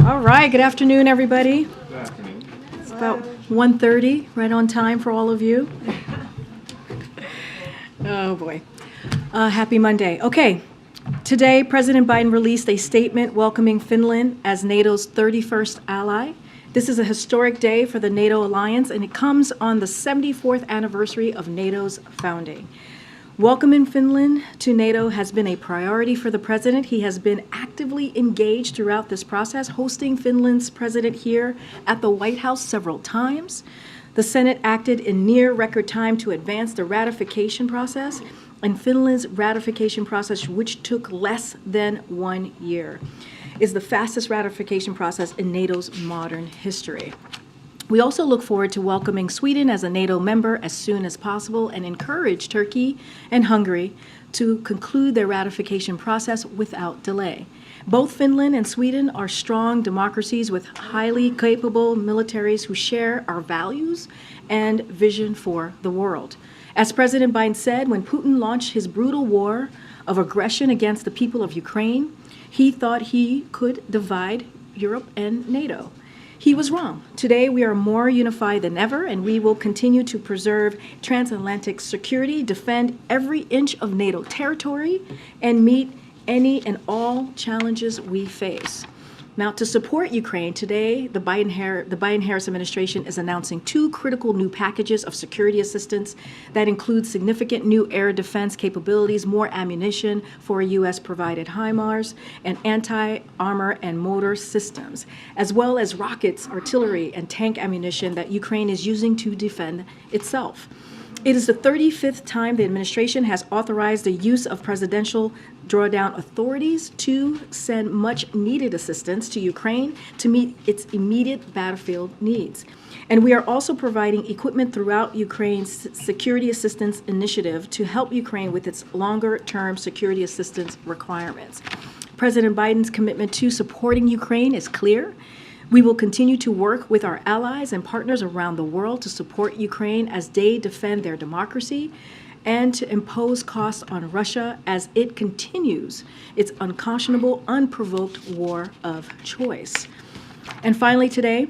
All right, good afternoon, everybody. Good afternoon. It's about 1:30, right on time for all of you. Oh, boy. Happy Monday. Okay, today President Biden released a statement welcoming Finland as NATO's 31st ally. This is a historic day for the NATO alliance, and it comes on the 74th anniversary of NATO's founding. Welcoming Finland to NATO has been a priority for the president. He has been actively engaged throughout this process, hosting Finland's president here at the White House several times. The Senate acted in near record time to advance the ratification process, and Finland's ratification process, which took less than 1 year, is the fastest ratification process in NATO's modern history. We also look forward to welcoming Sweden as a NATO member as soon as possible and encourage Turkey and Hungary to conclude their ratification process without delay. Both Finland and Sweden are strong democracies with highly capable militaries who share our values and vision for the world. As President Biden said, when Putin launched his brutal war of aggression against the people of Ukraine, he thought he could divide Europe and NATO. He was wrong. Today, we are more unified than ever, and we will continue to preserve transatlantic security, defend every inch of NATO territory, and meet any and all challenges we face. Now, to support Ukraine, today, the Biden-Harris administration is announcing 2 critical new packages of security assistance that include significant new air defense capabilities, more ammunition for U.S.-provided HIMARS, and anti-armor and motor systems, as well as rockets, artillery, and tank ammunition that Ukraine is using to defend itself. It is the 35th time the administration has authorized the use of presidential drawdown authorities to send much-needed assistance to Ukraine to meet its immediate battlefield needs. And we are also providing equipment throughout Ukraine's Security Assistance Initiative to help Ukraine with its longer-term security assistance requirements. President Biden's commitment to supporting Ukraine is clear. We will continue to work with our allies and partners around the world to support Ukraine as they defend their democracy and to impose costs on Russia as it continues its unconscionable, unprovoked war of choice. And finally today,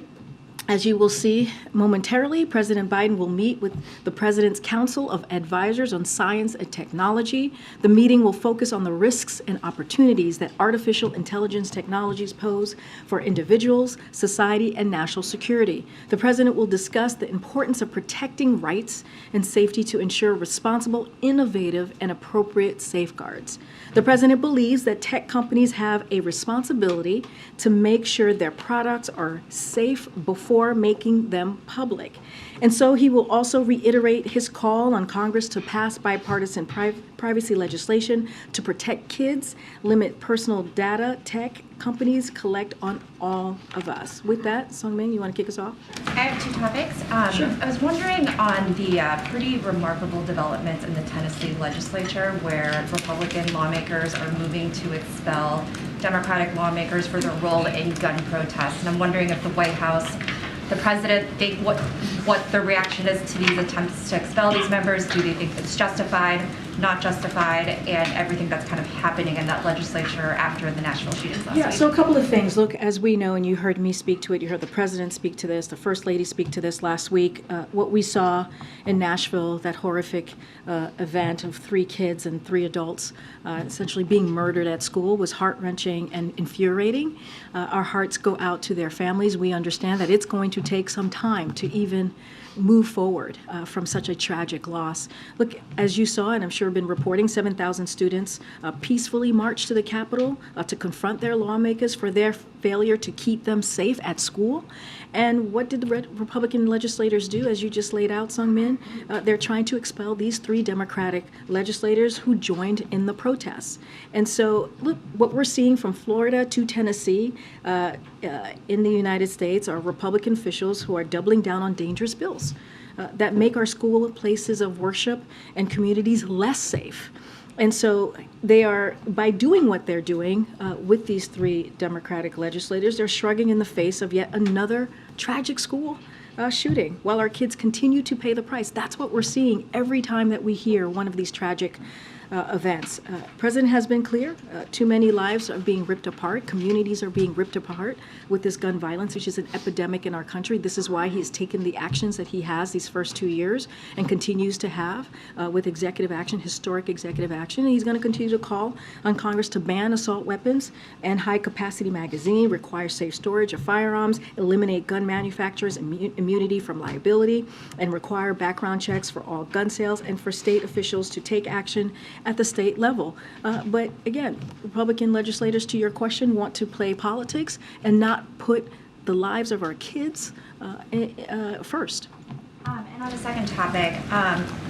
as you will see momentarily, President Biden will meet with the President's Council of Advisors on Science and Technology. The meeting will focus on the risks and opportunities that artificial intelligence technologies pose for individuals, society, and national security. The President will discuss the importance of protecting rights and safety to ensure responsible, innovative, and appropriate safeguards. The President believes that tech companies have a responsibility to make sure their products are safe before making them public. And so he will also reiterate his call on Congress to pass bipartisan privacy legislation to protect kids, limit personal data tech companies collect on all of us. With that, Sungmin, you want to kick us off? I have 2 topics. Sure. I was wondering on the pretty remarkable developments in the Tennessee legislature where Republican lawmakers are moving to expel Democratic lawmakers for their role in gun protests. And I'm wondering if the White House, the president, think what the reaction is to these attempts to expel these members. Do they think it's justified, not justified, and everything that's kind of happening in that legislature after the Nashville shootings last week? So a couple of things. Look, as we know, and you heard me speak to it, you heard the president speak to this, the first lady speak to this last week. What we saw in Nashville, that horrific event of 3 kids and 3 adults essentially being murdered at school, was heart-wrenching and infuriating. Our hearts go out to their families. We understand that it's going to take some time to even move forward from such a tragic loss. Look, as you saw, and I'm sure been reporting, 7,000 students peacefully marched to the Capitol to confront their lawmakers for their failure to keep them safe at school. And what did the Republican legislators do, as you just laid out, Sungmin? They're trying to expel these 3 Democratic legislators who joined in the protests. And so, look, what we're seeing from Florida to Tennessee in the United States are Republican officials who are doubling down on dangerous bills that make our school places of worship and communities less safe. And so they are, by doing what they're doing with these 3 Democratic legislators, they're shrugging in the face of yet another tragic school shooting while our kids continue to pay the price. That's what we're seeing every time that we hear one of these tragic events. President has been clear. Too many lives are being ripped apart. Communities are being ripped apart with this gun violence, which is an epidemic in our country. This is why he's taken the actions that he has these first 2 years and continues to have with executive action, historic executive action. And he's going to continue to call on Congress to ban assault weapons and high-capacity magazine, require safe storage of firearms, eliminate gun manufacturers' immunity from liability, and require background checks for all gun sales, and for state officials to take action at the state level. But again, Republican legislators, to your question, want to play politics and not put the lives of our kids first. And on the second topic,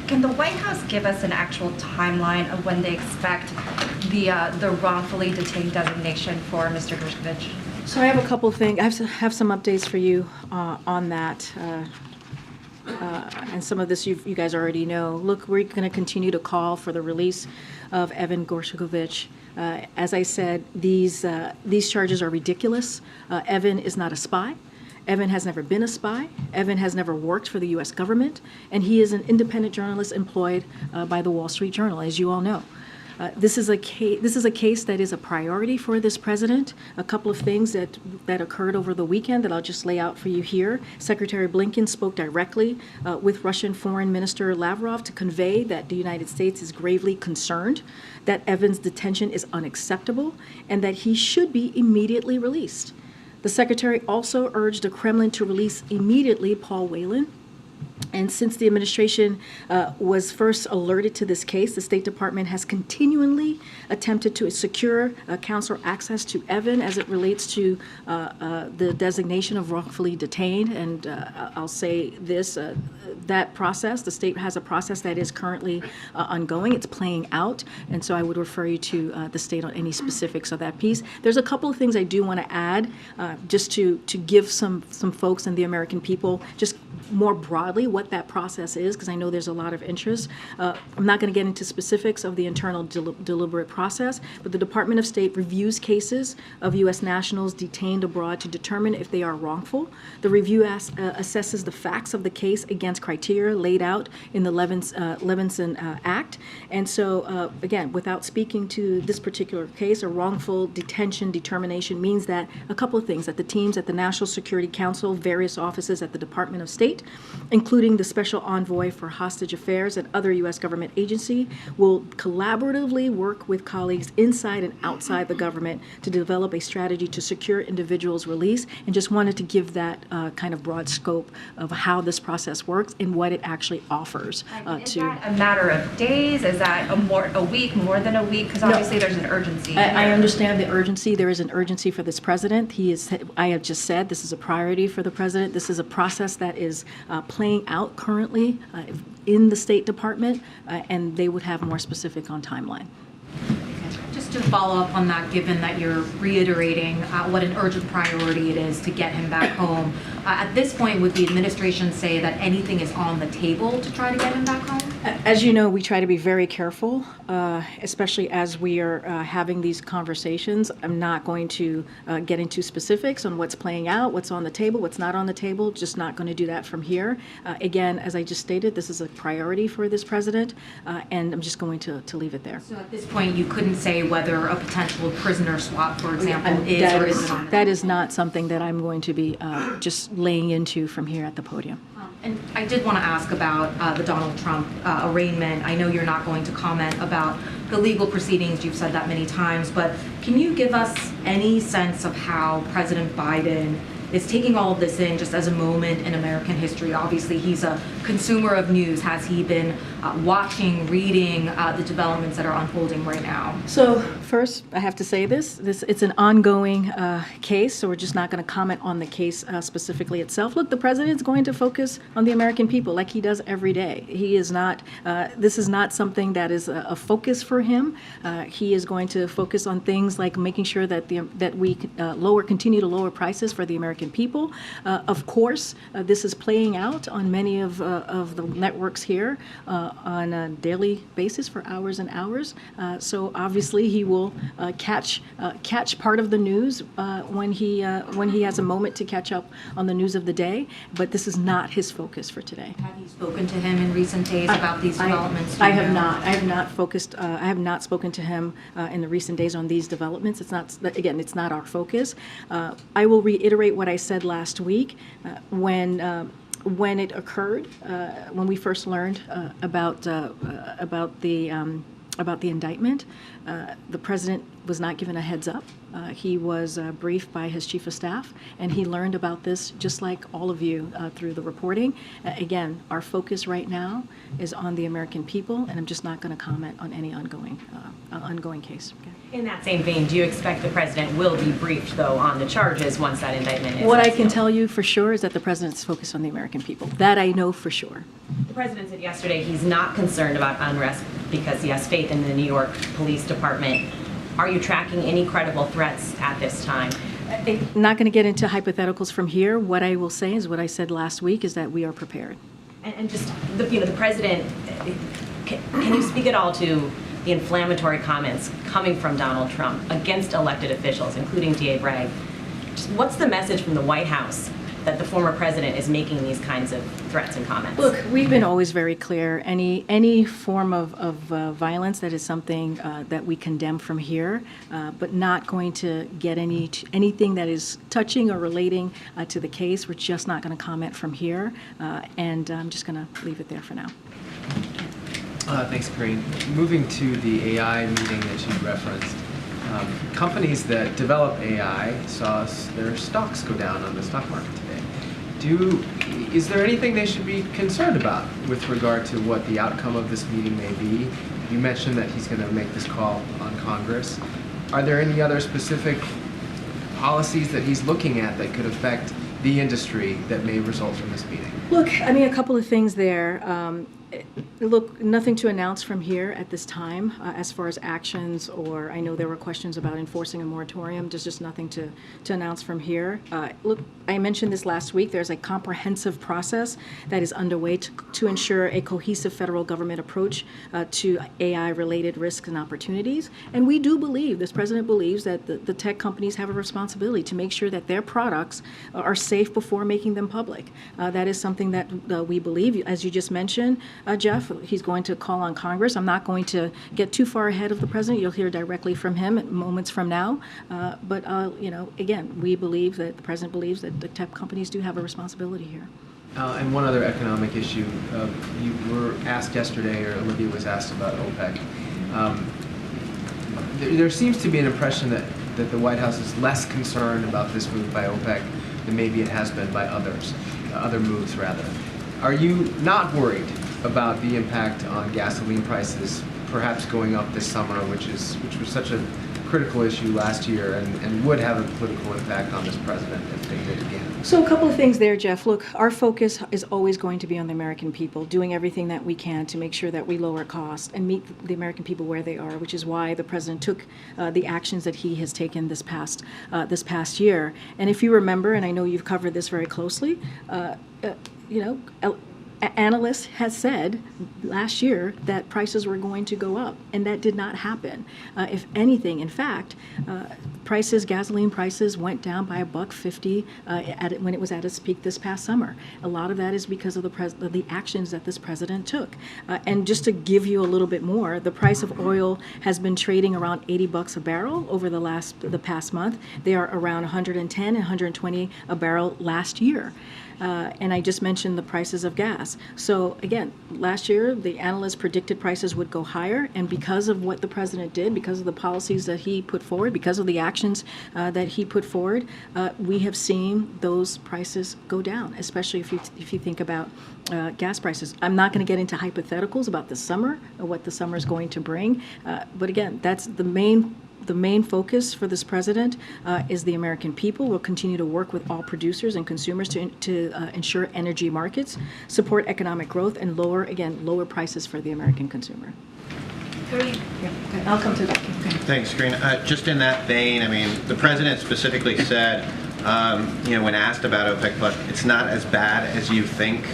can the White House give us an actual timeline of when they expect the wrongfully detained designation for Mr. Gershkovich? So I have a couple of things. I have some updates for you on that. And some of this you guys already know. Look, we're going to continue to call for the release of Evan Gershkovich. As I said, these charges are ridiculous. Evan is not a spy. Evan has never been a spy. Evan has never worked for the U.S. government, and he is an independent journalist employed by the Wall Street Journal, as you all know. This is a case that is a priority for this president. A couple of things that occurred over the weekend that I'll just lay out for you here. Secretary Blinken spoke directly with Russian Foreign Minister Lavrov to convey that the United States is gravely concerned that Evan's detention is unacceptable and that he should be immediately released. The secretary also urged the Kremlin to release immediately Paul Whelan. And since the administration was first alerted to this case, the State Department has continually attempted to secure consular access to Evan as it relates to the designation of wrongfully detained. And I'll say this, that process, the state has a process that is currently ongoing. It's playing out. And so I would refer you to the state on any specifics of that piece. There's a couple of things I do want to add just to give some folks and the American people just more broadly what that process is, because I know there's a lot of interest. I'm not going to get into specifics of the internal deliberate process, but the Department of State reviews cases of U.S. nationals detained abroad to determine if they are wrongful. The review assesses the facts of the case against criteria laid out in the Levinson Act. And so, again, without speaking to this particular case, a wrongful detention determination means that a couple of things, that the teams at the National Security Council, various offices at the Department of State, including the Special Envoy for Hostage Affairs and other U.S. government agency, will collaboratively work with colleagues inside and outside the government to develop a strategy to secure individuals' release, and just wanted to give that kind of broad scope of how this process works and what it actually offers Is that a matter of days? Is that a week, more than a week? Because obviously there's an urgency. I understand the urgency. There is an urgency for this president. I have just said, this is a priority for the president. This is a process that is playing out currently in the State Department, and they would have more specific on timeline. Just to follow up on that, given that you're reiterating what an urgent priority it is to get him back home, at this point, would the administration say that anything is on the table to try to get him back home? As you know, we try to be very careful, especially as we are having these conversations. I'm not going to get into specifics on what's playing out, what's on the table, what's not on the table, just not going to do that from here. Again, as I just stated, this is a priority for this president, and I'm just going to leave it there. So at this point, you couldn't say whether a potential prisoner swap, for example, is or isn't on the That is not something that I'm going to be just laying into from here at the podium. And I did want to ask about the Donald Trump arraignment. I know you're not going to comment about the legal proceedings. You've said that many times, but can you give us any sense of how President Biden is taking all of this in just as a moment in American history? Obviously, he's a consumer of news. Has he been watching, reading the developments that are unfolding right now? So first, I have to say this it's an ongoing case, so we're just not going to comment on the case specifically itself. Look, the president's going to focus on the American people like he does every day. He is not, this is not something that is a focus for him. He is going to focus on things like making sure that we continue to lower prices for the American people. Of course, this is playing out on many of of the networks here on a daily basis for hours and hours. So obviously he will catch part of the news when he has a moment to catch up on the news of the day. But this is not his focus for today. Have you spoken to him in recent days about these developments? Do I you have know? not. I have not focused. I have not spoken to him in the recent days on these developments. It's not. Again, it's not our focus. I will reiterate what I said last week when it occurred, when we first learned about the indictment. The president was not given a heads up. He was briefed by his chief of staff, and he learned about this just like all of you through the reporting. Again, our focus right now is on the American people, and I'm just not going to comment on any ongoing case. Okay. In that same vein, do you expect the president will be briefed, though, on the charges once that indictment is What I can unsealed? tell you for sure is that the president's focused on the American people. That I know for sure. The president said yesterday he's not concerned about unrest because he has faith in the New York Police Department. Are you tracking any credible threats at this time? I'm not going to get into hypotheticals from here. What I will say is what I said last week is that we are prepared. And just, the president, can you speak at all to the inflammatory comments coming from Donald Trump against elected officials, including D.A. Bragg? Just what's the message from the White House that the former president is making these kinds of threats and comments? Look, we've been always very clear. Any form of violence, that is something that we condemn from here, but not going to get anything that is touching or relating to the case. We're just not going to comment from here, and I'm just going to leave it there for now. Thanks, Karine. Moving to the AI meeting that you referenced, companies that develop AI saw their stocks go down on the stock market today. Is there anything they should be concerned about with regard to what the outcome of this meeting may be? You mentioned that he's going to make this call on Congress. Are there any other specific policies that he's looking at that could affect the industry that may result from this meeting? Look, I mean, a couple of things there. Look, nothing to announce from here at this time as far as actions, or I know there were questions about enforcing a moratorium. There's just nothing to announce from here. Look, I mentioned this last week. There's a comprehensive process that is underway to ensure a cohesive federal government approach to AI-related risks and opportunities. And we do believe, this president believes, that the tech companies have a responsibility to make sure that their products are safe before making them public. That is something that we believe. As you just mentioned, Jeff, he's going to call on Congress. I'm not going to get too far ahead of the president. You'll hear directly from him moments from now. But again, we believe that the president believes that the tech companies do have a responsibility here. And one other economic issue. You were asked yesterday, or Olivia was asked about OPEC. There seems to be an impression that the White House is less concerned about this move by OPEC than maybe it has been by other moves rather. Are you not worried about the impact on gasoline prices perhaps going up this summer, which was such a critical issue last year and would have a political impact on this president if they did again? So a couple of things there, Jeff. Look, our focus is always going to be on the American people, doing everything that we can to make sure that we lower costs and meet the American people where they are, which is why the president took the actions that he has taken this past year. And if you remember, and I know you've covered this very closely, analysts had said last year that prices were going to go up, and that did not happen. If anything, in fact, gasoline prices went down by $1.50 when it was at its peak this past summer. A lot of that is because of the actions that this president took. And just to give you a little bit more, the price of oil has been trading around $80 a barrel over the past month. They are around 110 and 120 a barrel last year. And I just mentioned the prices of gas. So again, last year, the analysts predicted prices would go higher. And because of what the president did, because of the policies that he put forward, because of the actions that he put forward, we have seen those prices go down, especially if you think about gas prices. I'm not going to get into hypotheticals about the summer or what the summer is going to bring. But again, that's the main focus for this president is the American people. We'll continue to work with all producers and consumers to ensure energy markets, support economic growth, and lower prices for the American consumer. Yeah, okay. I'll come to that. Okay. Thanks, Karine. Just in that vein, I mean, the president specifically said, when asked about OPEC Plus, it's not as bad as you think.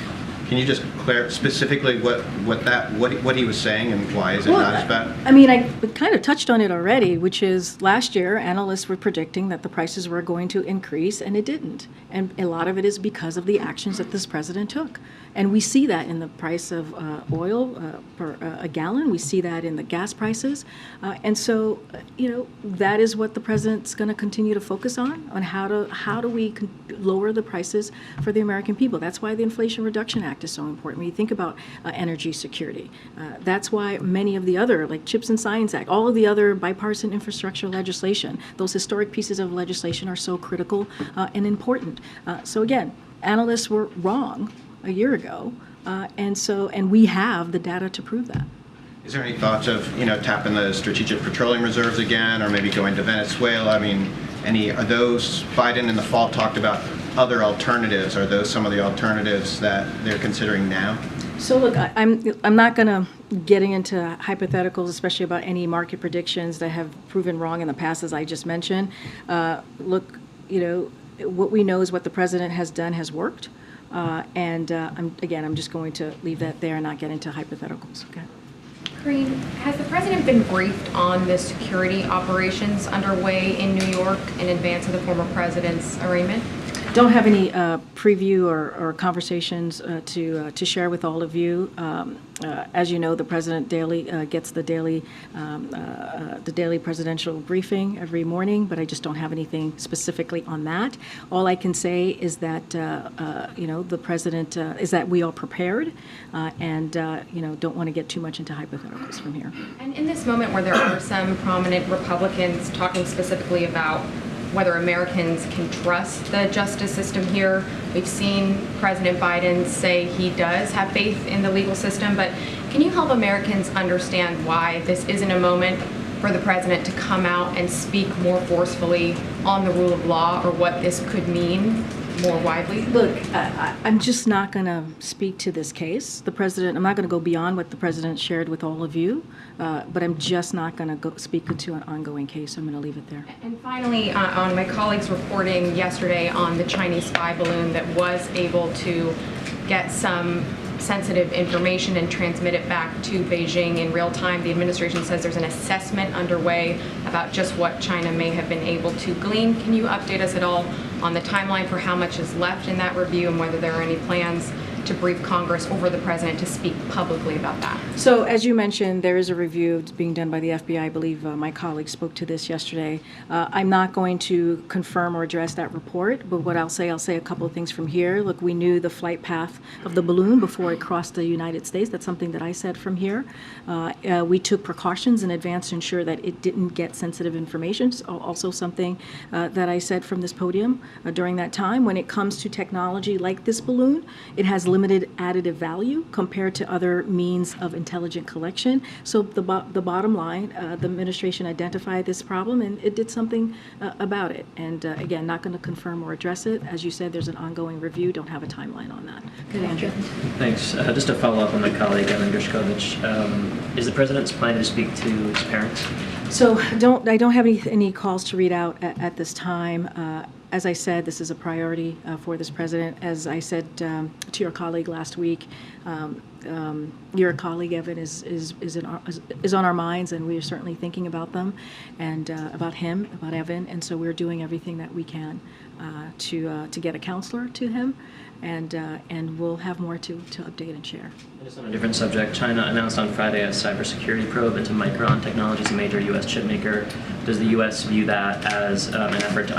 Can you just clarify specifically what he was saying and why is it Well, not as bad? I mean, I kind of touched on it already, which is last year, analysts were predicting that the prices were going to increase, and it didn't. And a lot of it is because of the actions that this president took. And we see that in the price of oil per a gallon. We see that in the gas prices. And so, that is what the president's going to continue to focus on how do we lower the prices for the American people. That's why the Inflation Reduction Act is so important. When you think about energy security, that's why many of the other, like CHIPS and Science Act, all of the other bipartisan infrastructure legislation, those historic pieces of legislation are so critical and important. So again, analysts were wrong a year ago, and we have the data to prove that. Is there any thoughts of, tapping the strategic petroleum reserves again, or maybe going to Venezuela? I mean, are those, Biden in the fall talked about other alternatives. Are those some of the alternatives that they're considering now? So look, I'm not going to getting into hypotheticals, especially about any market predictions that have proven wrong in the past, as I just mentioned. Look, what we know is what the president has done has worked. I'm just going to leave that there and not get into hypotheticals. Okay. Karine, has the president been briefed on the security operations underway in New York in advance of the former president's arraignment? Don't have any preview or conversations to share with all of you. As you know, the president gets the daily presidential briefing every morning, but I just don't have anything specifically on that. All I can say is that the president is that we are prepared, and don't want to get too much into hypotheticals from here. And in this moment where there are some prominent Republicans talking specifically about whether Americans can trust the justice system here. We've seen President Biden say he does have faith in the legal system, but can you help Americans understand why this isn't a moment for the president to come out and speak more forcefully on the rule of law or what this could mean more widely? Look, I'm just not going to speak to this case. I'm not going to go beyond what the president shared with all of you, but I'm just not going to speak to an ongoing case. I'm going to leave it there. And finally, on my colleagues reporting yesterday on the Chinese spy balloon that was able to get some sensitive information and transmit it back to Beijing in real time. The administration says there's an assessment underway about just what China may have been able to glean. Can you update us at all on the timeline for how much is left in that review and whether there are any plans to brief Congress or the president to speak publicly about that? So, as you mentioned, there is a review being done by the FBI. I believe my colleague spoke to this yesterday. I'm not going to confirm or address that report, but what I'll say a couple of things from here. Look, we knew the flight path of the balloon before it crossed the United States. That's something that I said from here. We took precautions in advance to ensure that it didn't get sensitive information. So also something that I said from this podium during that time. When it comes to technology like this balloon, it has limited additive value compared to other means of intelligent collection. So the bottom line, the administration identified this problem and it did something about it. And again, not going to confirm or address it. As you said, there's an ongoing review. Don't have a timeline on that. Good, Andrew. Thanks. Just to follow up on my colleague, Evan Gershkovich, is the president's planning to speak to his parents? So I don't have any calls to read out at this time. As I said, this is a priority for this president. As I said to your colleague last week, your colleague Evan is on our minds, and we are certainly thinking about them and about him, about Evan, and so we're doing everything that we can to get a counselor to him, and we'll have more to update and share. Just on a different subject, China announced on Friday a cybersecurity probe into Micron Technologies, a major U.S. chip maker. Does the U.S. view that as an effort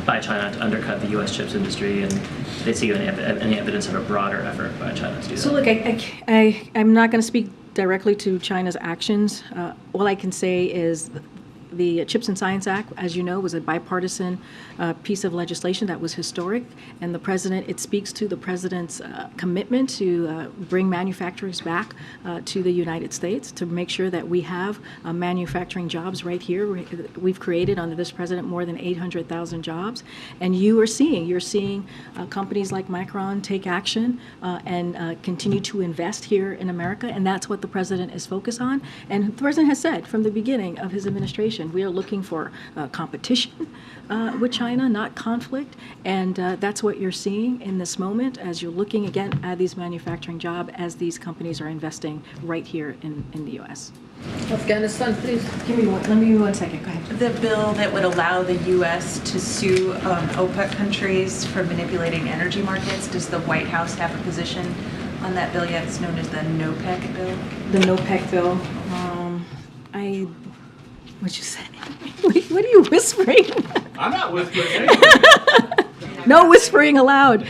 by China to undercut the U.S. chips industry, and do they see any evidence of a broader effort by China to do that? So look, I'm not going to speak directly to China's actions. All I can say is the CHIPS and Science Act, as you know, was a bipartisan piece of legislation that was historic, and it speaks to the president's commitment to bring manufacturers back to the United States, to make sure that we have manufacturing jobs right here. We've created under this president more than 800,000 jobs, and you're seeing companies like Micron take action and continue to invest here in America, and that's what the president is focused on. And the president has said from the beginning of his administration mentioned, we are looking for competition with China, not conflict. And that's what you're seeing in this moment as you're looking again at these manufacturing jobs as these companies are investing right here in the U.S. Afghanistan, please. Let me 1 second. Go ahead. The bill that would allow the U.S. to sue OPEC countries for manipulating energy markets, does the White House have a position on that bill yet? It's known as the NOPEC bill. The NOPEC bill. What'd you say? What are you whispering? I'm not whispering. No whispering allowed.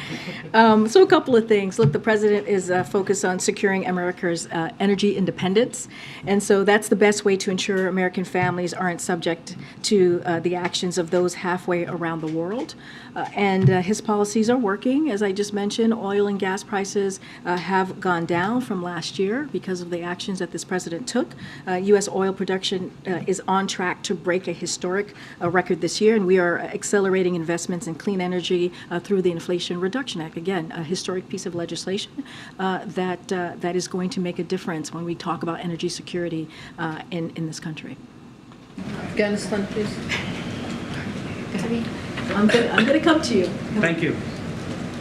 So a couple of things. Look, the president is focused on securing America's energy independence. And so that's the best way to ensure American families aren't subject to the actions of those halfway around the world. And his policies are working. As I just mentioned, oil and gas prices have gone down from last year because of the actions that this president took. U.S. oil production is on track to break a historic record this year, and we are accelerating investments in clean energy through the Inflation Reduction Act. Again, a historic piece of legislation that is going to make a difference when we talk about energy security in this country. Afghanistan, please. I'm going to come to you. Thank you.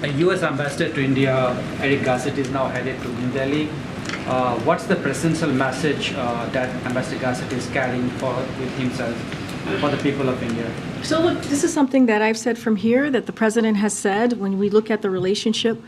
A U.S. ambassador to India, Eric Gassett, is now headed to New Delhi. What's the presidential message that Ambassador Gassett is carrying with himself for the people of India? So look, this is something that I've said from here, that the president has said when we look at the relationship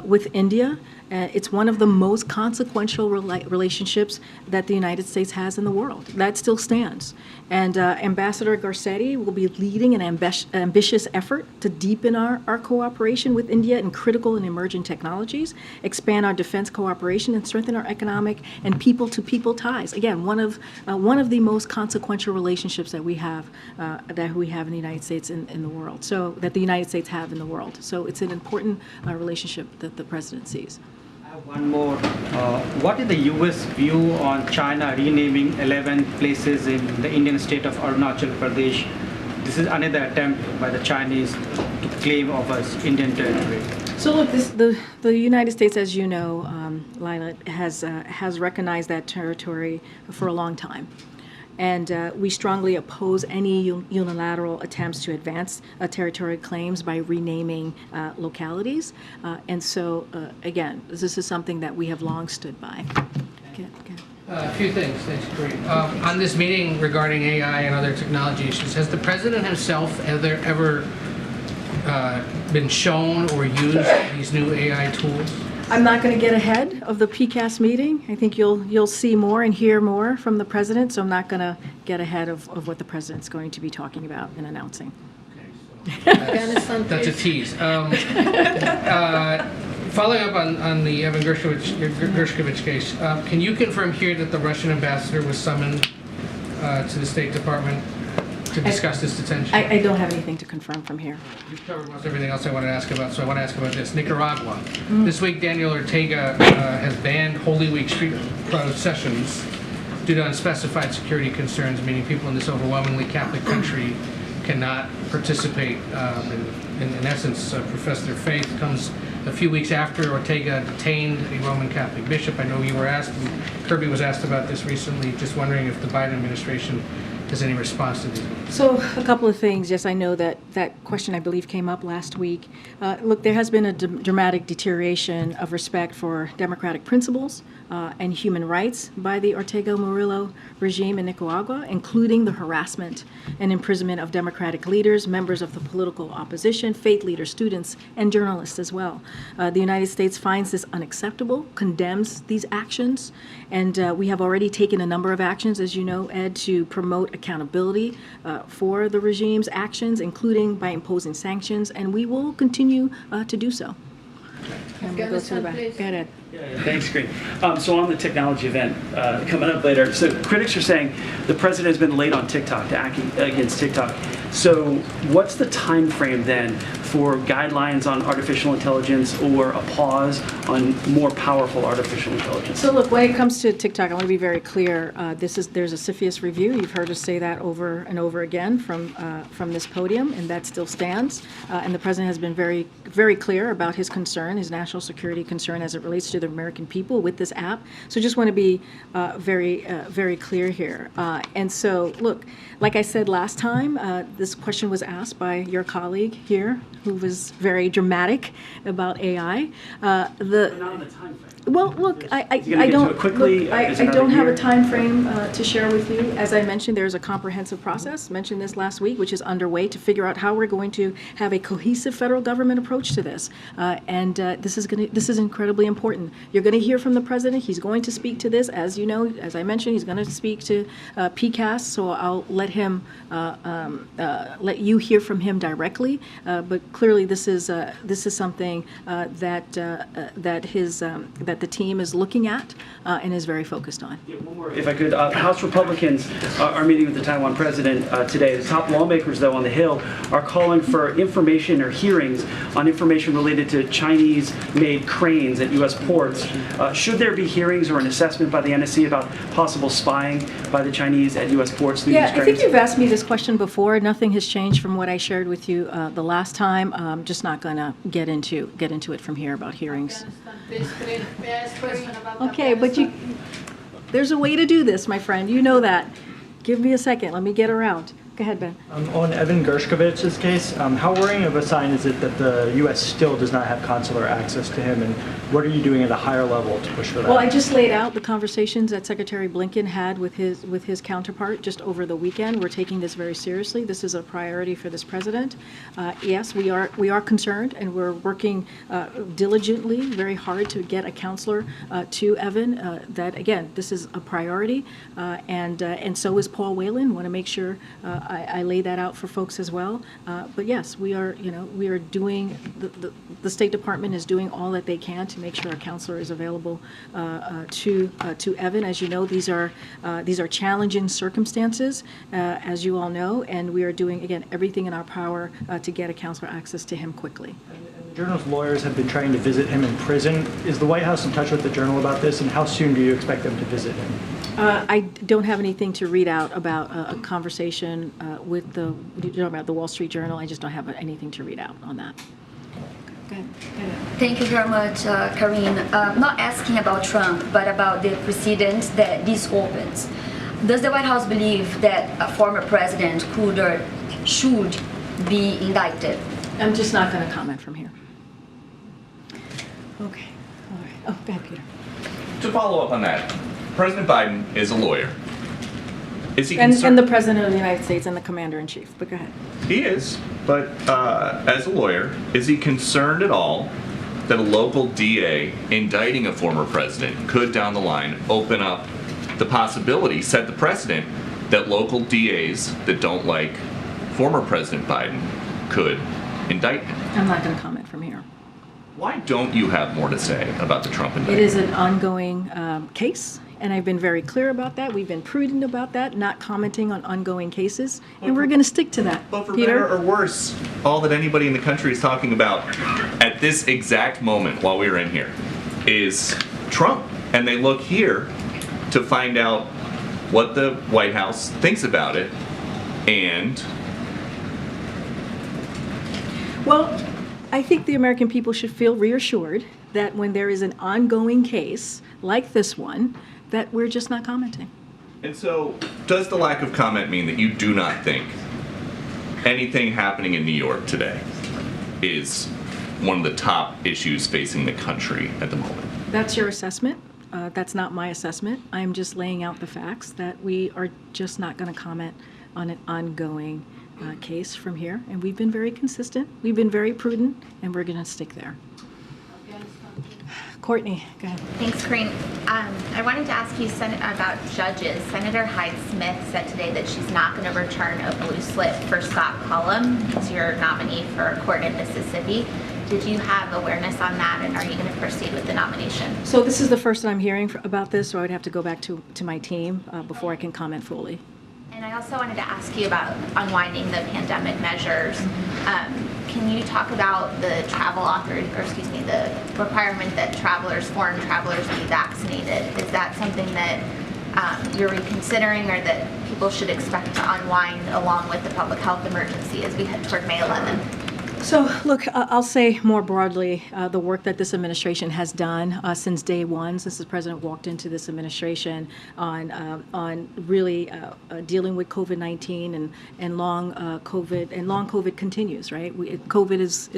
with India. It's one of the most consequential relationships that the United States has in the world. That still stands. And Ambassador Garcetti will be leading an ambitious effort to deepen our cooperation with India in critical and emerging technologies, expand our defense cooperation, and strengthen our economic and people-to-people ties. Again, one of the most consequential relationships that we have in the United States in the world. So that the United States have in the world. So it's an important relationship that the president sees. I have one more. What is the U.S. view on China renaming 11 places in the Indian state of Arunachal Pradesh? This is another attempt by the Chinese to claim of us Indian territory. So look, the United States, as you know, Lila, has recognized that territory for a long time. And we strongly oppose any unilateral attempts to advance territorial claims by renaming localities. And so, again, this is something that we have long stood by. Okay. A few things, thanks, Karine. On this meeting regarding AI and other technology issues, has the president himself ever been shown or used these new AI tools? I'm not going to get ahead of the PCAST meeting. I think you'll see more and hear more from the president, so I'm not going to get ahead of what the president's going to be talking about and announcing. Afghanistan, That's a please. tease. Following up on the Evan Gershkovich case, can you confirm here that the Russian ambassador was summoned to the State Department to discuss this detention? I don't have anything to confirm from here. You've covered most everything else I wanted to ask about, so I want to ask about this. Nicaragua. This week, Daniel Ortega has banned Holy Week street processions due to unspecified security concerns, meaning people in this overwhelmingly Catholic country cannot participate, in essence, profess their faith. Comes a few weeks after Ortega detained a Roman Catholic bishop. I know you were asked, and Kirby was asked about this recently, just wondering if the Biden administration has any response to these? So a couple of things. Yes, I know that question, I believe, came up last week. Look, there has been a dramatic deterioration of respect for democratic principles and human rights by the Ortega Murillo regime in Nicaragua, including the harassment and imprisonment of democratic leaders, members of the political opposition, faith leaders, students, and journalists as well. The United States finds this unacceptable, condemns these actions, and we have already taken a number of actions, as you know, Ed, to promote accountability for the regime's actions, including by imposing sanctions, and we will continue to do so. And we'll go to the back. Go ahead, Ed. Yeah, thanks, Karine. So on the technology event coming up later, so critics are saying the president has been late on TikTok to act against TikTok. So what's the time frame then for guidelines on artificial intelligence or a pause on more powerful artificial intelligence? So look, when it comes to TikTok, I want to be very clear. There's a CFIUS review. You've heard us say that over and over again from this podium, and that still stands. And the president has been very, very clear about his concern, his national security concern as it relates to the American people with this app. So just want to be very clear here. And so, look, like I said last time, this question was asked by your colleague here, who was very dramatic about AI. Not on the time frame. Well, look, I Is he gonna get to don't, it quickly? look, I Is it don't another have a year? time frame to share with you. As I mentioned, there's a comprehensive process, mentioned this last week, which is underway to figure out how we're going to have a cohesive federal government approach to this. And this is incredibly important. You're going to hear from the president. He's going to speak to this. As you know, as I mentioned, he's going to speak to PCAST, so I'll let him, let you hear from him directly. But clearly, this is something that the team is looking at and is very focused on. Yeah, one more, if I could. House Republicans are meeting with the Taiwan president today. The top lawmakers, though, on the Hill are calling for information or hearings on information related to Chinese-made cranes at U.S. ports. Should there be hearings or an assessment by the NSC about possible spying by the Chinese at U.S. ports through these Yeah, cranes? I think you've asked me this question before. Nothing has changed from what I shared with you the last time. I'm just not going to get into it from here about hearings. Okay, but there's a way to do this, my friend. You know that. Give me a second. Let me get around. Go ahead, Ben. On Evan Gershkovich's case, how worrying of a sign is it that the U.S. still does not have consular access to him, and what are you doing at a higher level to push for that? Well, I just laid out the conversations that Secretary Blinken had with his counterpart just over the weekend. We're taking this very seriously. This is a priority for this president. Yes, we are concerned, and we're working diligently, very hard to get a counselor to Evan. That again, this is a priority, and so is Paul Whelan. Want to make sure I lay that out for folks as well. But yes, we are doing the State Department is doing all that they can to make sure a counselor is available to Evan. As you know, these are challenging circumstances, as you all know, and we are doing again everything in our power to get a counselor access to him quickly. The Journal's lawyers have been trying to visit him in prison. Is the White House in touch with the Journal about this, and how soon do you expect them to visit him? I don't have anything to read out about a conversation with about the Wall Street Journal. I just don't have anything to read out on that. Go ahead. Thank you very much, Karine. Not asking about Trump, but about the precedent that this opens. Does the White House believe that a former president could or should be indicted? I'm just not going to comment from here. Okay. All right. Oh, go ahead, Peter. To follow up on that, President Biden is a lawyer. Is he And concerned? the President of the United States and the Commander-in-Chief, but go ahead. He is, but as a lawyer, is he concerned at all that a local DA indicting a former president could, down the line, open up the possibility, set the precedent, that local DAs that don't like former President Biden could indict him? I'm not going to comment from here. Why don't you have more to say about the Trump It indictment? is an ongoing case, and I've been very clear about that. We've been prudent about that, not commenting on ongoing cases, and we're going to stick to that. But for Peter? better or worse, all that anybody in the country is talking about at this exact moment while we are in here is Trump. And they look here to find out what the White House thinks about it. And Well, I think the American people should feel reassured that when there is an ongoing case like this one, that we're just not commenting. And so, does the lack of comment mean that you do not think anything happening in New York today is one of the top issues facing the country at the moment? That's your assessment. That's not my assessment. I'm just laying out the facts that we are just not going to comment on an ongoing case from here. And we've been very consistent. We've been very prudent, and we're going to stick there. Courtney, go ahead. Thanks, Karine. I wanted to ask you about judges. Senator Hyde-Smith said today that she's not going to return a blue slip for Scott Cullum, who's your nominee for a court in Mississippi. Did you have awareness on that, and are you going to proceed with the nomination? So this is the first that I'm hearing about this, so I would have to go back to my team before I can comment fully. And I also wanted to ask you about unwinding the pandemic measures. Can can you talk about the the requirement that foreign travelers be vaccinated? Is that something that you're reconsidering or that people should expect to unwind along with the public health emergency as we head toward May 11th? So, look, I'll say more broadly the work that this administration has done since day one, since the president walked into this administration on really dealing with COVID-19 and long COVID, and long COVID continues, right? COVID is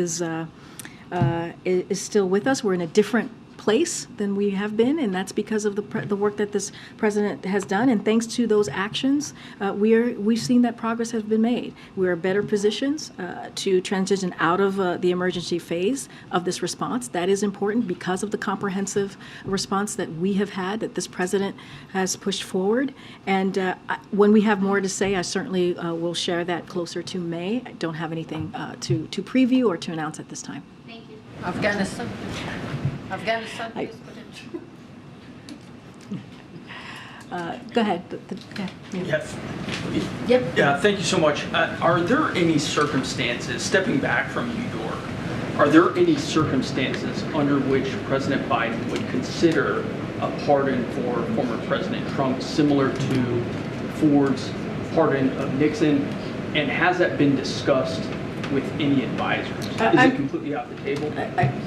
still with us. We're in a different place than we have been, and that's because of the work that this president has done. And thanks to those actions, we've seen that progress has been made. We're in better positions to transition out of the emergency phase of this response. That is important because of the comprehensive response that we have had, that this president has pushed forward. And when we have more to say, I certainly will share that closer to May. I don't have anything to preview or to announce at this time. Thank you. Afghanistan, please. Go ahead. Yes. Yep. Yeah, thank you so much. Are there any circumstances, stepping back from New York, are there any circumstances under which President Biden would consider a pardon for former President Trump similar to Ford's pardon of Nixon? And has that been discussed with any advisors? Is it completely off the table?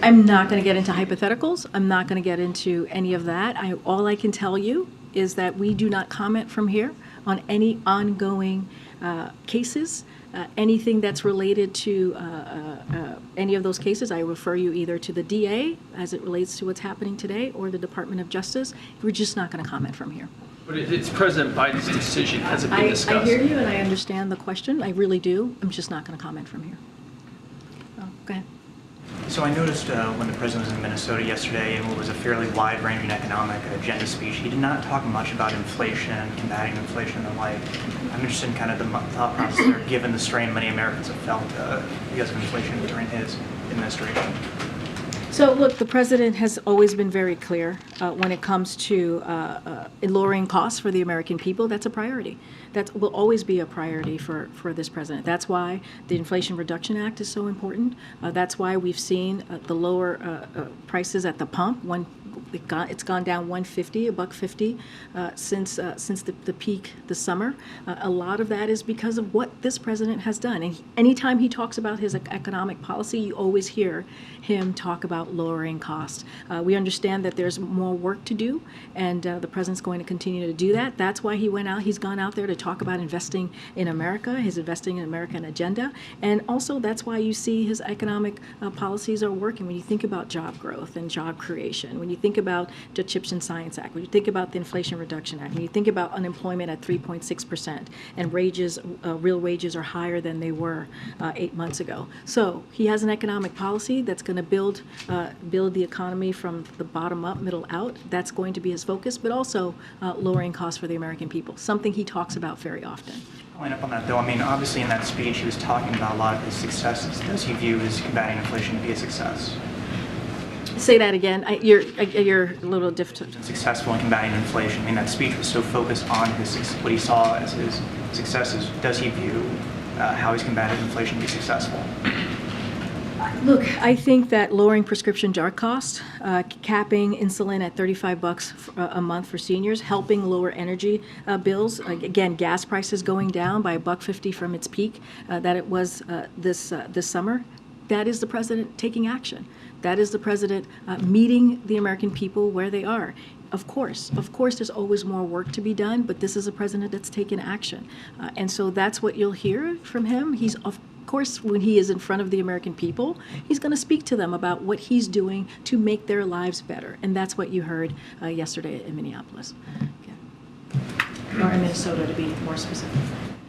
I'm not going to get into hypotheticals. I'm not going to get into any of that. All I can tell you is that we do not comment from here on any ongoing cases. Anything that's related to any of those cases, I refer you either to the DA as it relates to what's happening today or the Department of Justice. We're just not going to comment from here. But it's President Biden's decision. Has it been discussed? I hear you and I understand the question. I really do. I'm just not going to comment from here. Oh, go ahead. So I noticed when the president was in Minnesota yesterday in what was a fairly wide-ranging economic agenda speech, he did not talk much about inflation, combating inflation and the like. I'm interested in kind of the thought process there, given the strain many Americans have felt because of inflation during his administration. So, look, the president has always been very clear when it comes to lowering costs for the American people. That's a priority. That will always be a priority for this president. That's why the Inflation Reduction Act is so important. That's why we've seen the lower prices at the pump. It's gone down $1.50 since the peak this summer. A lot of that is because of what this president has done. And anytime he talks about his economic policy, you always hear him talk about lowering costs. We understand that there's more work to do, and the president's going to continue to do that. That's why he's gone out there to talk about investing in America, his Investing in American agenda. And also that's why you see his economic policies are working. When you think about job growth and job creation, when you think about the CHIPS and Science Act, when you think about the Inflation Reduction Act, when you think about unemployment at 3.6% and real wages are higher than they were 8 months ago. So he has an economic policy that's going to build the economy from the bottom up, middle out. That's going to be his focus, but also lowering costs for the American people, something he talks about very often. Following up on that, though, I mean, obviously in that speech he was talking about a lot of his successes. Does he view his combating inflation to be a success? Say that again. You're a little difficult. Successful in combating inflation. I mean, that speech was so focused on what he saw as his successes. Does he view how he's combated inflation to be successful? Look, I think that lowering prescription drug costs, capping insulin at $35 a month for seniors, helping lower energy bills, again, gas prices going down by $1.50 from its peak that it was this summer. That is the president taking action. That is the president meeting the American people where they are. Of course, there's always more work to be done, but this is a president that's taken action. And so that's what you'll hear from him. He's, of course, when he is in front of the American people, he's going to speak to them about what he's doing to make their lives better. And that's what you heard yesterday in Minneapolis. Okay. Or in Minnesota, to be more specific,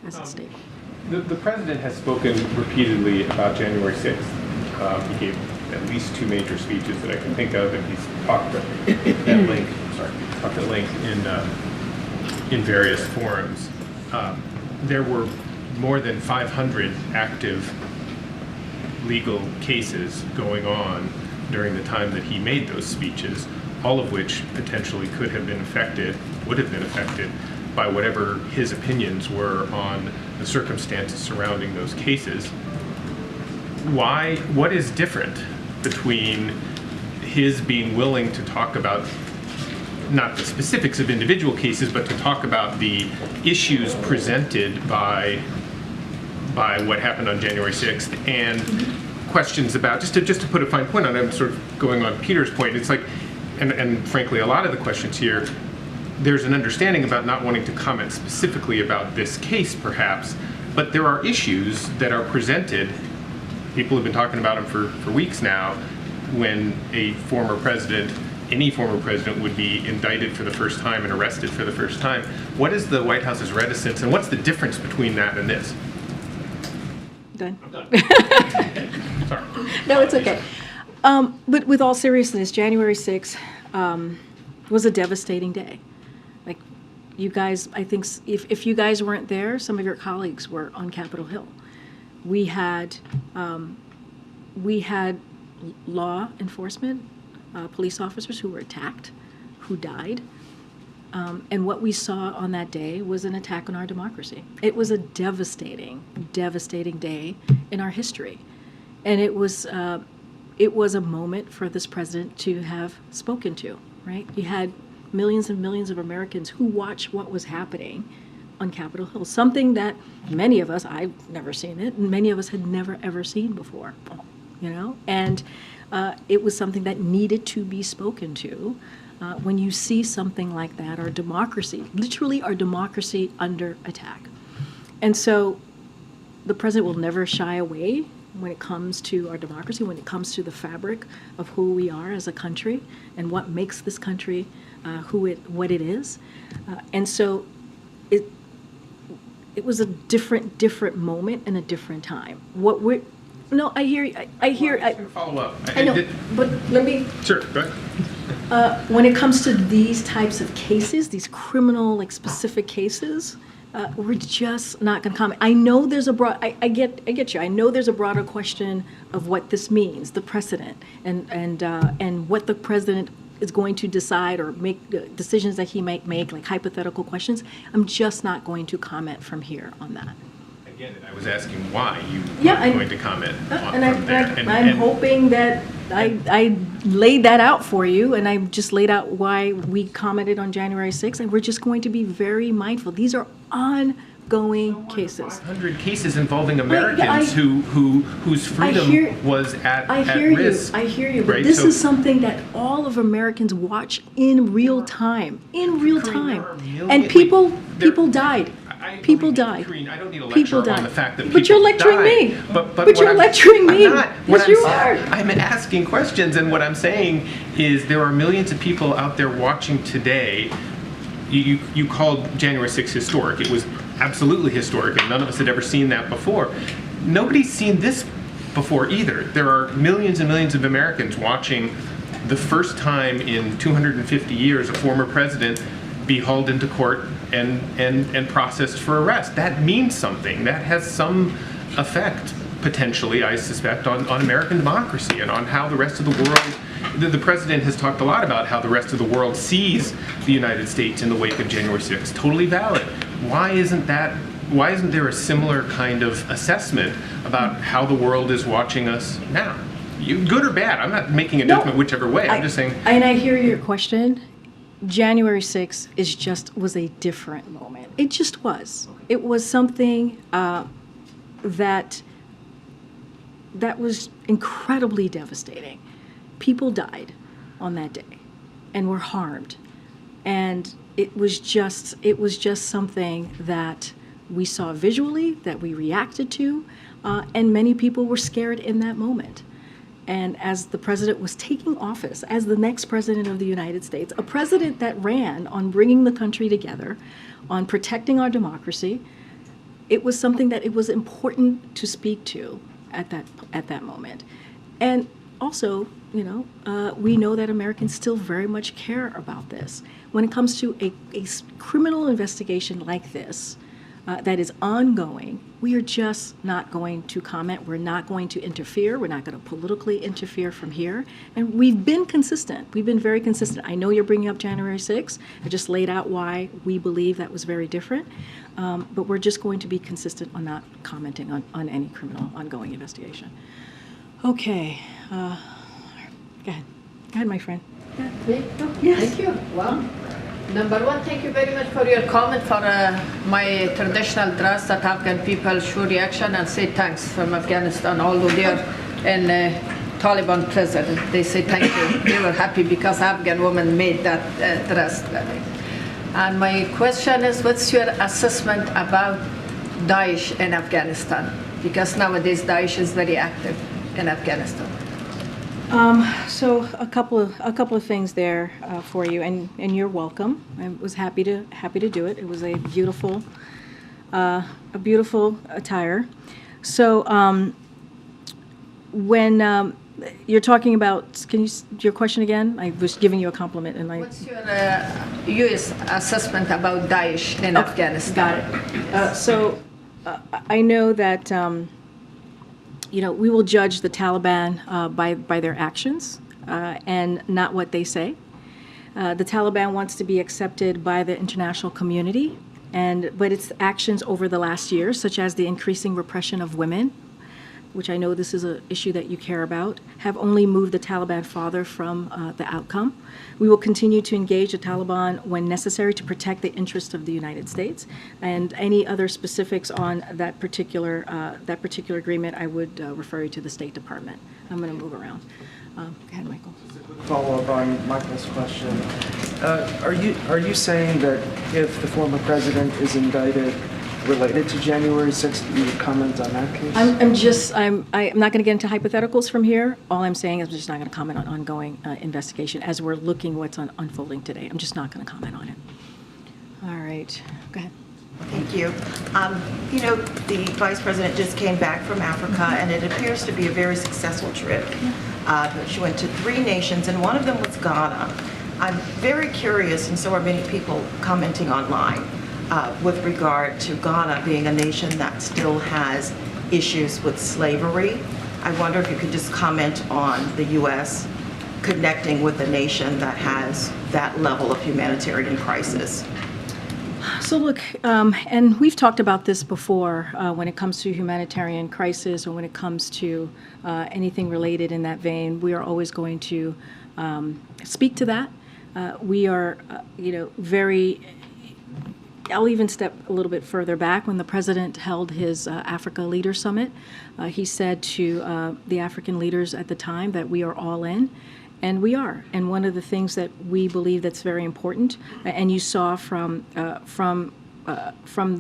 as a state. The president has spoken repeatedly about January 6th. He gave at least 2 major speeches that I can think of, and he's talked at length in various forums. There were more than 500 active legal cases going on during the time that he made those speeches, all of which potentially would have been affected by whatever his opinions were on the circumstances surrounding those cases. what is different between his being willing to talk about not the specifics of individual cases, but to talk about the issues presented by what happened on January 6th and questions about, just to put a fine point on it, I'm sort of going on Peter's point, it's like, and frankly, a lot of the questions here, there's an understanding about not wanting to comment specifically about this case, perhaps, but there are issues that are presented, people have been talking about them for weeks now, when a former president, any former president would be indicted for the first time and arrested for the first time. What is the White House's reticence, and what's the difference between that and this? Done. I'm done. Sorry. No, it's okay. But with all seriousness, January 6th was a devastating day. Like, you guys, I think if you guys weren't there, some of your colleagues were on Capitol Hill. We had law enforcement, police officers who were attacked, who died. And what we saw on that day was an attack on our democracy. It was a devastating, devastating day in our history. And it was a moment for this president to have spoken to, right? You had millions and millions of Americans who watched what was happening on Capitol Hill, something that many of us, I've never seen it, and many of us had never, ever seen before, you know? And it was something that needed to be spoken to. When you see something like that, our democracy, literally our democracy under attack. And so the president will never shy away when it comes to our democracy, when it comes to the fabric of who we are as a country and what makes this country what it is. And so it was a different moment and a different time. No, I hear. Follow up. I know, but let me. Sure, go ahead. When it comes to these types of cases, these criminal, like specific cases, we're just not going to comment. I know there's a broad. I get you. I know there's a broader question of what this means, the precedent, and what the president is going to decide or make decisions that he might make, like hypothetical questions. I'm just not going to comment from here on that. Again, I was asking why you weren't going to comment on there. I'm hoping that I laid that out for you, and I just laid out why we commented on January 6th, and we're just going to be very mindful. These are ongoing cases. 500 cases involving Americans whose freedom was at risk. I hear you, but this is something that all of Americans watch in real time, and people died. People died. Karine, I don't need a lecture on the fact that people But you're lecturing me. But you're lecturing me. I'm not. Yes, you are. I'm asking questions, and what I'm saying is there are millions of people out there watching today. You called January 6th historic. It was absolutely historic, and none of us had ever seen that before. Nobody's seen this before either. There are millions and millions of Americans watching the first time in 250 years a former president be hauled into court and processed for arrest. That means something. That has some effect, potentially, I suspect, on American democracy and on how the rest of the world, the president has talked a lot about how the rest of the world sees the United States in the wake of January 6th. Totally valid. Why isn't there a similar kind of assessment about how the world is watching us now? Good or bad? I'm not making a judgment whichever way. I'm just saying. And I hear your question. January 6th was a different moment. It just was. It was something that was incredibly devastating. People died on that day and were harmed. And it was just something that we saw visually, that we reacted to, and many people were scared in that moment. And as the president was taking office, as the next president of the United States, a president that ran on bringing the country together, on protecting our democracy, it was something that it was important to speak to at that moment. And also, we know that Americans still very much care about this. When it comes to a criminal investigation like this, that is ongoing, we are just not going to comment. We're not going to interfere. We're not going to politically interfere from here. And we've been consistent. We've been very consistent. I know you're bringing up January 6th. I just laid out why we believe that was very different. But we're just going to be consistent on not commenting on any criminal ongoing investigation. Okay. Go ahead. Go ahead, my friend. Thank you. Well, number one, thank you very much for your comment for my traditional dress that Afghan people show reaction and say thanks from Afghanistan, although they are in Taliban president. They say thank you. They were happy because Afghan woman made that dress. And my question is, what's your assessment about Daesh in Afghanistan? Because nowadays Daesh is very active in Afghanistan. So a couple of things there for you, and you're welcome. I was happy to do it. It was a beautiful attire. So when you're talking about, your question again? I was giving you a compliment, and What's your U.S. assessment about Daesh in Afghanistan? Got it. I know that. We will judge the Taliban by their actions and not what they say. The Taliban wants to be accepted by the international community, but its actions over the last year, such as the increasing repression of women, which I know this is an issue that you care about, have only moved the Taliban farther from the outcome. We will continue to engage the Taliban when necessary to protect the interests of the United States. And any other specifics on that particular agreement, I would refer you to the State Department. I'm going to move around. Go ahead, Michael. Follow up on Michael's question. Are you saying that if the former president is indicted related to January 6th, you would comment on that case? I'm not going to get into hypotheticals from here. All I'm saying is I'm just not going to comment on ongoing investigation as we're looking what's unfolding today. I'm just not going to comment on it. All right, go ahead. Thank you. The Vice President just came back from Africa, and it appears to be a very successful trip. She went to 3 nations, and one of them was Ghana. I'm very curious, and so are many people commenting online, with regard to Ghana being a nation that still has issues with slavery. I wonder if you could just comment on the U.S. connecting with a nation that has that level of humanitarian crisis. So look, and we've talked about this before when it comes to humanitarian crisis or when it comes to anything related in that vein. We are always going to speak to that. We are, very. I'll even step a little bit further back. When the president held his Africa Leader Summit, he said to the African leaders at the time that we are all in, and we are. And one of the things that we believe that's very important, and you saw from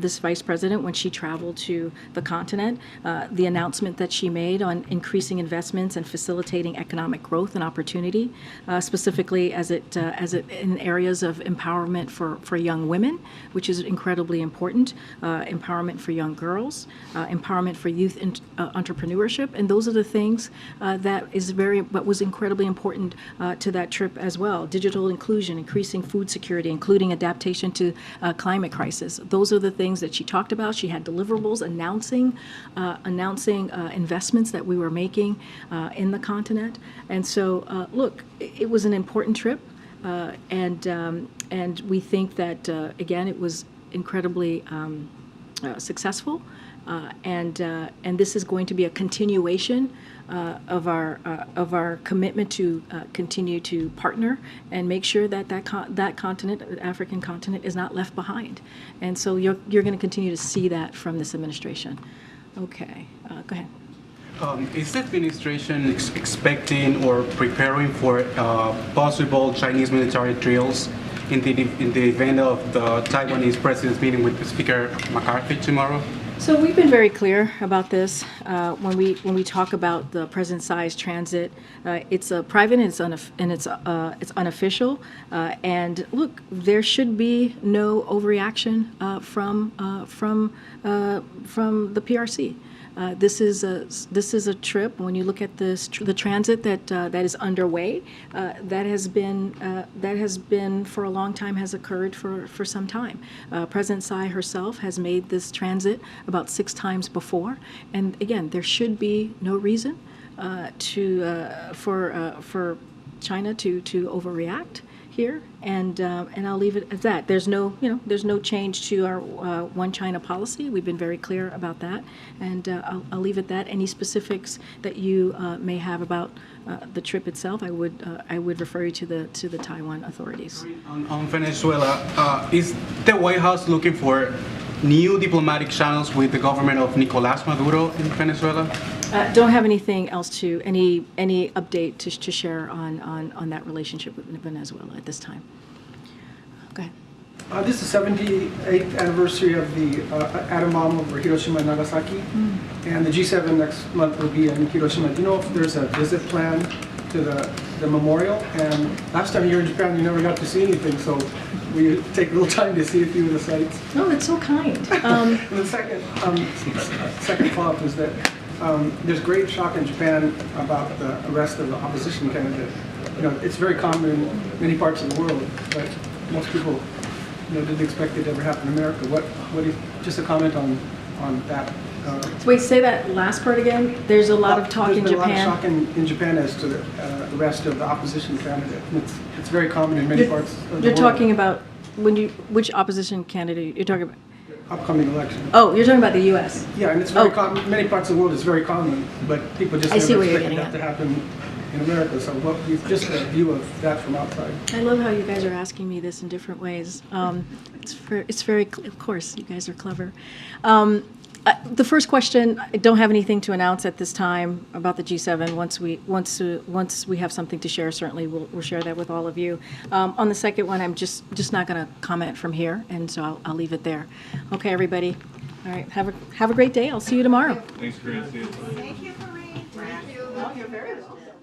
this vice president when she traveled to the continent, the announcement that she made on increasing investments and facilitating economic growth and opportunity, specifically as it in areas of empowerment for young women, which is incredibly important, empowerment for young girls, empowerment for youth entrepreneurship, and those are the things that was incredibly important to that trip as well. Digital inclusion, increasing food security, including adaptation to climate crisis. Those are the things that she talked about. She had deliverables announcing investments that we were making in the continent. And so, look, it was an important trip, and we think that again, it was incredibly successful, and this is going to be a continuation of our commitment to continue to partner and make sure that that continent, the African continent, is not left behind. And so you're going to continue to see that from this administration. Okay, go ahead. Is the administration expecting or preparing for possible Chinese military drills in the event of the Taiwanese president's meeting with Speaker McCarthy tomorrow? So we've been very clear about this when we talk about the President Tsai's transit. It's private and it's unofficial. And look, there should be no overreaction from the PRC. This is a trip. When you look at the transit that is underway, that has been for a long time, has occurred for some time. President Tsai herself has made this transit about 6 times before, and again, there should be no reason for China to overreact here, and I'll leave it at that. There's no, there's no change to our One China policy. We've been very clear about that, and I'll leave it at that. Any specifics that you may have about the trip itself, I would refer you to the Taiwan authorities. On Venezuela, is the White House looking for new diplomatic channels with the government of Nicolás Maduro in Venezuela? Don't have anything else any update to share on that relationship with Venezuela at this time. Go ahead. This is the 78th anniversary of the atom bomb over Hiroshima and Nagasaki, and the G7 next month will be in Hiroshima. Do you know if there's a visit plan to the memorial? And last time you were in Japan, you never got to see anything, so we take a little time to see a few of the sites. Oh, that's so kind. And the second follow-up is that there's great shock in Japan about the arrest of the opposition candidate. It's very common in many parts of the world, but most people didn't expect it to ever happen in America. What do you, just a comment on that? Wait, say that last part again. There's a lot of talk in There's been Japan. a lot of shock in Japan as to the arrest of the opposition candidate. It's very common in many parts of the world. You're talking about which opposition candidate you're talking about? Upcoming election. Oh, you're talking about the U.S. Yeah, and it's very common. Many parts of the world it's very common, but people just I see never what you're expected getting that to happen in America. So just a view of that from outside. I love how you guys are asking me this in different ways. It's very, of course, you guys are clever. The first question, I don't have anything to announce at this time about the G7. Once we have something to share, certainly we'll share that with all of you. On the second one, I'm just not going to comment from here, and so I'll leave it there. Okay, everybody. All right, have a great day. I'll see you tomorrow. Thanks, Karine. See you. Thank you, Karine. Thank you. Oh, you're very welcome.